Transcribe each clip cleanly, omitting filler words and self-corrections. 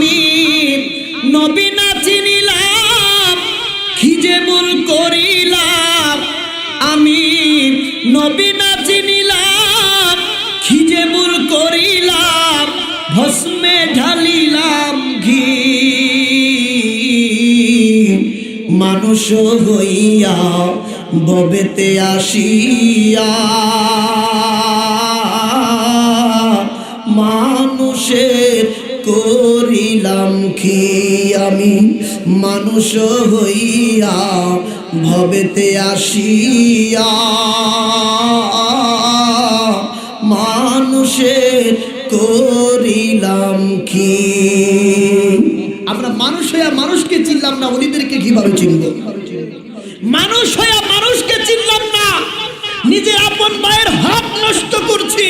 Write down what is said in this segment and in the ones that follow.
আমি নবী না চিনিলাম কি যে ভুল করিলাম, আমি নবী না চিনিলাম কি যে ভুল করিলাম, ভস্মে ঢালিলাম ঘি। মানুষ হইয়া ভবেতে আসিয়া মানুষের করিলাম কি, আমি মানুষ হইয়া ভবেতে আসিয়া মানুষের করিলাম কি। আমরা মানুষ হইয়া মানুষকে চিনলাম না, ওলিদেরকে কিভাবে চিনব? মানুষ হইয়া মানুষকে চিনলাম না, নিজের আপন ভাইয়ের হক নষ্ট করছি,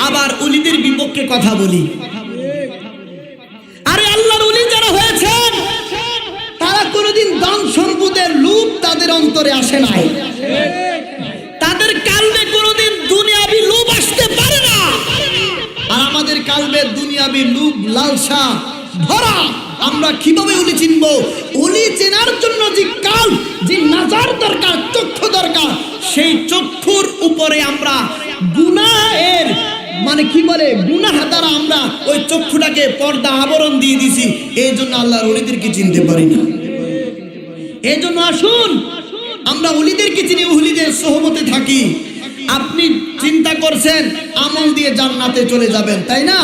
আবার ওলিদের বিপক্ষে কথা বলি। আরে আল্লাহর ওলি যারা হয়েছেন তারা কোনোদিন ধন সম্পদের লোভ তাদের অন্তরে আসে নাই, তাদের কালবে কোনোদিন দুনিয়াবি লোভ আসতে পারে না। আর আমাদের কালবে দুনিয়াবি লোভ লালসা ভরা। আমরা কিভাবে ওলি চিনবো? ওলি চেনার জন্য যে কাল, যে নাজার দরকার, চক্ষু দরকার, সেই চক্ষুর উপরে আমরা গুনাহের মানে কি বলে গুনাহ দ্বারা আমরা ওই চক্ষুটাকে পর্দা আবরণ দিয়ে দিছি, এই জন্য আল্লাহর ওলিদেরকে চিনতে পারি না। এই জন্য আসুন আমরা ওলিদেরকে চিনি, ওলিদের সোহবতে থাকি। আপনি চিন্তা করছেন আমল দিয়ে জান্নাতে চলে যাবেন, তাই না?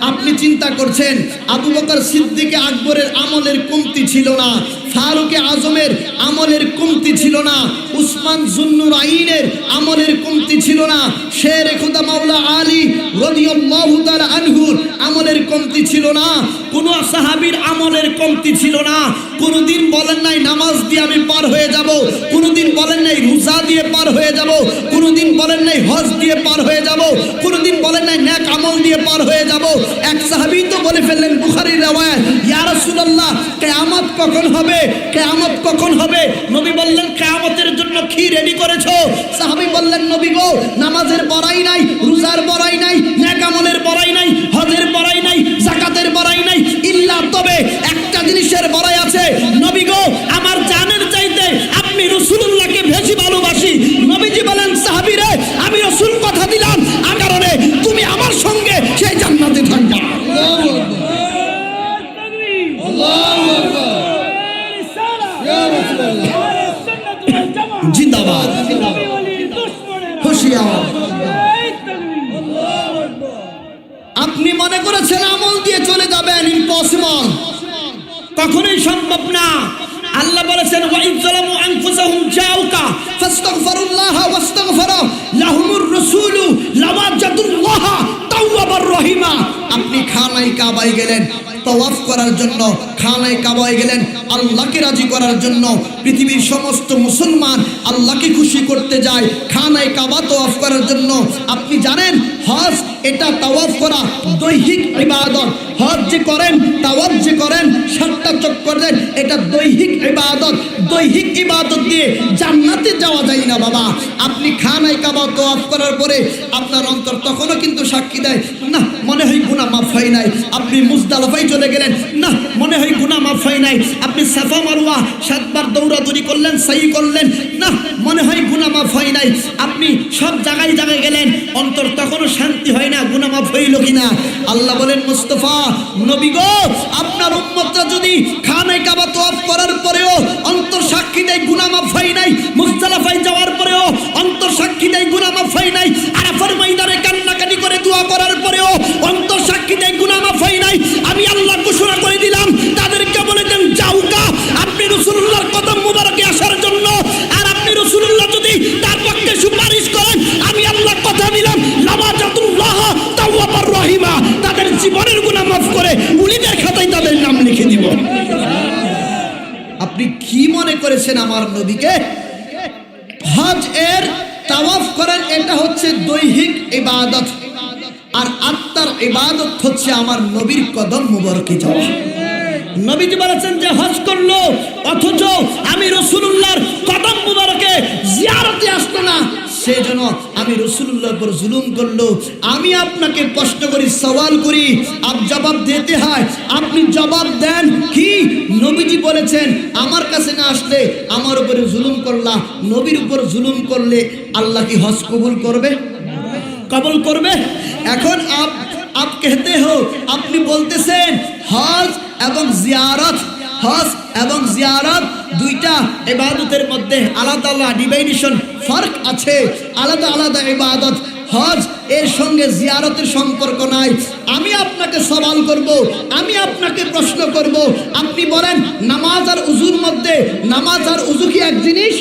আপনি চিন্তা করছেন আবু বকর সিদ্দিক আকবরের আমলের কমতি ছিল না, ফারুকে আজমের আমলের কমতি ছিল না, উসমান জুন্নুরাইনের আমলের কমতি ছিল না, শের খুদা মাওলা আলী রাদিয়াল্লাহু তাআলা আনহুর আমলের কমতি ছিল না, কোন সাহাবীর আমলের কমতি ছিল না। কোনদিন বলেন নাই নামাজ দিয়ে আমি পার হয়ে যাব, কোনদিন বলেন নাই রোজা দিয়ে পার হয়ে যাব, কোনদিন বলেন নাই হজ দিয়ে পার হয়ে যাব, কোনদিন বলেন নাই নেক আমল দিয়ে পার হয়ে যাব। এক সাহাবী তো বলে ফেললেন, বুখারীর riwayat, ইয়া রাসূলুল্লাহ কিয়ামত কখন হবে, কিয়ামত কখন হবে? নবী বললেন, কিয়ামতের জন্য কি রেডি করেছো? সাহাবী বললেন, নবী গো, নামাজের বড়াই নাই, রোজার বড়াই নাই, নেক আমলের বড়াই নাই, হজের বড়াই নাই, যাকাতের বড়াই নাই, ইল্লা তবে একটা জিনিসের বড়াই আছে। নবী গো, আমার জানের চাইতে আপনি রাসূলুল্লাহকে বেশি ভালোবাসি। নবীজি বলেন, সাহাবী রে, আমি রাসূল কথা দিলাম, আর কারণে তুমি আমার সঙ্গে সেই জান্নাতে থাকবে। আল্লাহু আকবার, আল্লাহু আকবার, ইয়া রাসূলুল্লাহ, জিন্দাবাদ, হুশিয়ার। আপনি মনে করেছেন আমল দিয়ে চলে যাবেন, ইম্পসিবল, কখনোই সম্ভব না। আল্লাহ বলেছেন, ওয়া ইযলামু আনফুসাহুম জাউকা ফাস্তাগফিরুল্লাহ ওয়াস্তাগফারা লাহুমুর রাসূলু লাওয়াজাদুল্লাহ তাওয়াবার রহিমা। আপনি খানায়ে কাবায় গেলেন তাওয়াফ করার জন্য, খানায়ে কাবায় গেলেন আল্লাহকে রাজি করার জন্য। পৃথিবীর সমস্ত মুসলমান আল্লাহকে খুশি করতে যায় খানায়ে কাবা তাওয়াফ করার জন্য। আপনি জানেন হজ এটা তাওয়াফ করা দৈহিক ইবাদত। হজ যে করেন, তাওয়াফ যে করেন, সাতটা চক্কর দেন, এটা দৈহিক ইবাদত। দৈহিক ইবাদত দিয়ে জান্নাতে যাওয়া যায় না বাবা। আপনি খানায়ে কাবা তাওয়াফ করার পরে আপনার অন্তর তখনও কিন্তু সাক্ষী দেয়, না মনে হয় গুনাহ মাফ হয় নাই। আপনি মুজদালিফায় চলে গেলেন, না মনে হয় গুনাহ মাফ হয় নাই। আপনি সাফা মারওয়া 7 বার দৌড়াদৌড়ি করলেন, সাই করলেন, না মনে হয় গুনাহ মাফ হয় নাই। আপনি সব জায়গায় জায়গায় গেলেন, অন্তর তখনও শান্তি হয় না, গুনাহ মাফ হইল কিনা। আল্লাহ বলেন, মুস্তাফা নবী গো, আপনার উম্মতরা যদি খানায়ে কাবা তাওয়াফ করার পরেও অন্তর সাক্ষী দেয় গুনাহ মাফ হয় নাই, মুজদালিফায় যাওয়ার পরেও অন্তর সাক্ষী দেয় গুনাহ মাফ হয় নাই, আরাফার ময়দানে কান্নাকাটি করে দোয়া করার পরেও অন্তর সাক্ষী দেয় গুনাহ মাফ হয় নাই, আমি আল্লাহ ঘোষণা করে দিলাম তাদেরকে বলে দেন, যাওকা আপনি রাসূলুল্লাহর কদম মুবারকে আসার জন্য। আর আপনি রাসূলুল্লাহ যদি তার পক্ষে সুপারিশ করেন, আমি আল্লাহ কথা দিলাম লাওয়াজাতুল্লাহ তাওয়াবার রহিমা, তাদের জীবনের গুনাহ মাফ করে ওলিদের খাতায় তাদের নাম লিখে দিব। আপনি কি মনে করেছেন আমার নবীকে? হজ এর তাওয়াফ করেন, এটা হচ্ছে দৈহিক ইবাদত, আর আত্মার ইবাদত হচ্ছে আমার নবীর কদম মুবারকে যাওয়া। নবীজি বলেছেন যে হজ করলো অথচ আমি রাসূলুল্লাহর কদম মুবারকে জিয়ারতে আসলো না, সেই জন্য আমি রাসূলুল্লাহর উপর জুলুম করলো। আমি আপনাকে প্রশ্ন করি, সওয়াল করি, আপ জবাব দিতে হয়, আপনি জবাব দেন কি? নবীজি বলেছেন আমার কাছে না আসলে আমার উপরে জুলুম করলা। নবীর উপর জুলুম করলে আল্লাহ কি হজ কবুল করবে? কবুল করবে? এখন আপ कहते हो, আপনি বলতেছেন হজ এবং জিয়ারত, হজ এবং জিয়ারত দুইটা ইবাদতের মধ্যে আলাদা আলাদা ডিভাইডেশন, ফারাক আছে, আলাদা আলাদা ইবাদত। হজ এর সঙ্গে জিয়ারতের সম্পর্ক নাই। আমি আপনাকে সওয়াল করব, আমি আপনাকে প্রশ্ন করব, আপনি বলেন নামাজ আর উযুর মধ্যে, নামাজ আর উযু কি এক জিনিস?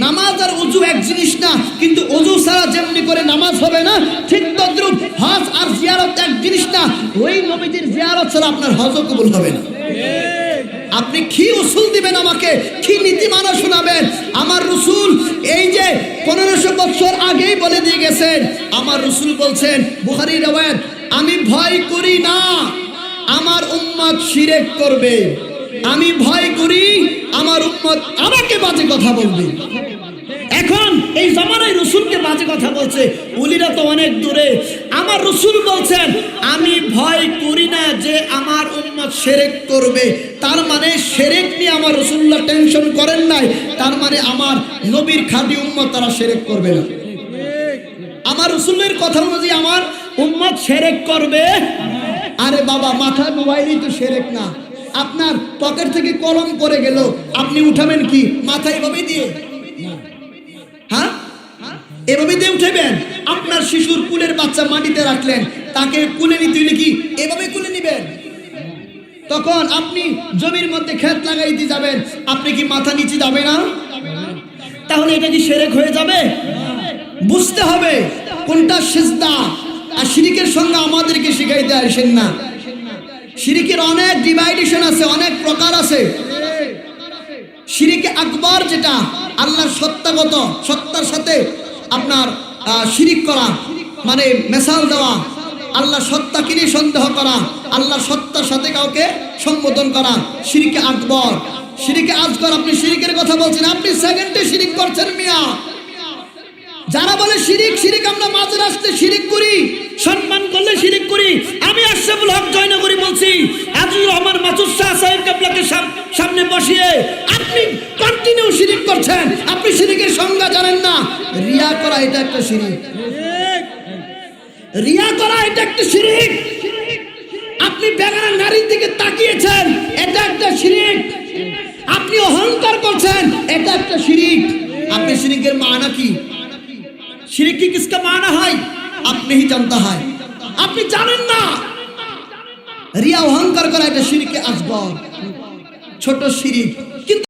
নামাজ আর উযু এক জিনিস না, কিন্তু উযু ছাড়া যেমনি করে নামাজ হবে না, ঠিক তদ্রুপ হজ আর জিয়ারত এক জিনিস না। ওই নবীজির জিয়ারত ছাড়া আপনার হজও কবুল হবে না। আপনি কি উসুল দিবেন আমাকে, কি নীতিমালা শোনাবেন? আমার রাসূল এই যে 1500 বছর আগেই বলে দিয়ে গেছেন। আমার রাসূল বলছেন, বুখারীর রওয়ায়াত, আমি ভয় করি না আমার উম্মত শিরক করবে, আমি ভয় করি আমার উম্মত আমাকে বাজে কথা বলবে। এখন এই জামানায় রাসূলকে বাজে কথা বলছে, ওলিরা তো অনেক দূরে। আমার রাসূল বলছেন আমি ভয় করি না যে আমার উম্মত শিরক করবে। তার মানে শিরক নিয়ে আমার রাসূলুল্লাহ টেনশন করেন নাই। তার মানে আমার নবীর খাঁটি উম্মত তারা শিরক করবে না। আমার রাসূলের কথা অনুযায়ী আমার উম্মত শিরক করবে। আরে বাবা, মাথায় মোবাইলই তো শিরক না। আপনার পকেট থেকে কলম পড়ে গেল, আপনি উঠাবেন কি? মাথায় এভাবে দিয়ে, হ্যাঁ এভাবে দিয়ে উঠাবেন? আপনার শিশুর কুলের বাচ্চা মাটিতে রাখলেন, তাকে কুলে নিতে হলে কি এভাবে কুলে নিবেন? তখন আপনি জমির মধ্যে ক্ষেত লাগাইতে যাবেন, আপনি কি মাথা নিচে যাবে না? তাহলে এটা কি শিরক হয়ে যাবে? বুঝতে হবে কোনটা সিজদা। আর শিরকের সঙ্গে আমাদেরকে শিখাইতে আসেন না। শিরকের অনেক ডিভাইডেশন আছে, অনেক প্রকার আছে। শিরকে আকবার যেটা আল্লাহর সত্তাগত, সত্তার সাথে আপনার শিরিক করা, মানে মেসাল দেওয়া, আল্লাহ সত্তাকে নিয়ে সন্দেহ করা, আল্লাহ সত্তার সাথে কাউকে সম্বোধন করা, শিরকে আকবর। শিরকে আসগর আপনি শিরিকের কথা বলছেন, আপনি সেকেন্ডে শিরিক করছেন মিয়া। যারা বলে শিরিক, শিরিক আমরা মাঝে রাস্তায় শিরিক করি, সম্মান করলে শিরিক করি। আমি আশরাফুল হক জয়নগরী বলছি, আজিজুর রহমান মাসুদ শাহ সাহেব কেবলাকে সামনে বসিয়ে আপনি কন্টিনিউ শিরিক করছেন। আপনি শিরিকের সংজ্ঞা জানেন না। রিয়া করা এটা একটা শিরিক, রিয়া করা এটা একটা শিরিক। আপনি বেগানা নারীর দিকে তাকিয়েছেন, এটা একটা শিরিক। আপনি অহংকার করছেন, এটা একটা শিরিক। আপনি শিরিকের মানা কি? শিরিক की किसका माना है आप नहीं जानता है, আপনি জানেন না। রিয়া অহংকার করা এটা শিরকে আসগর, ছোট শিরিক।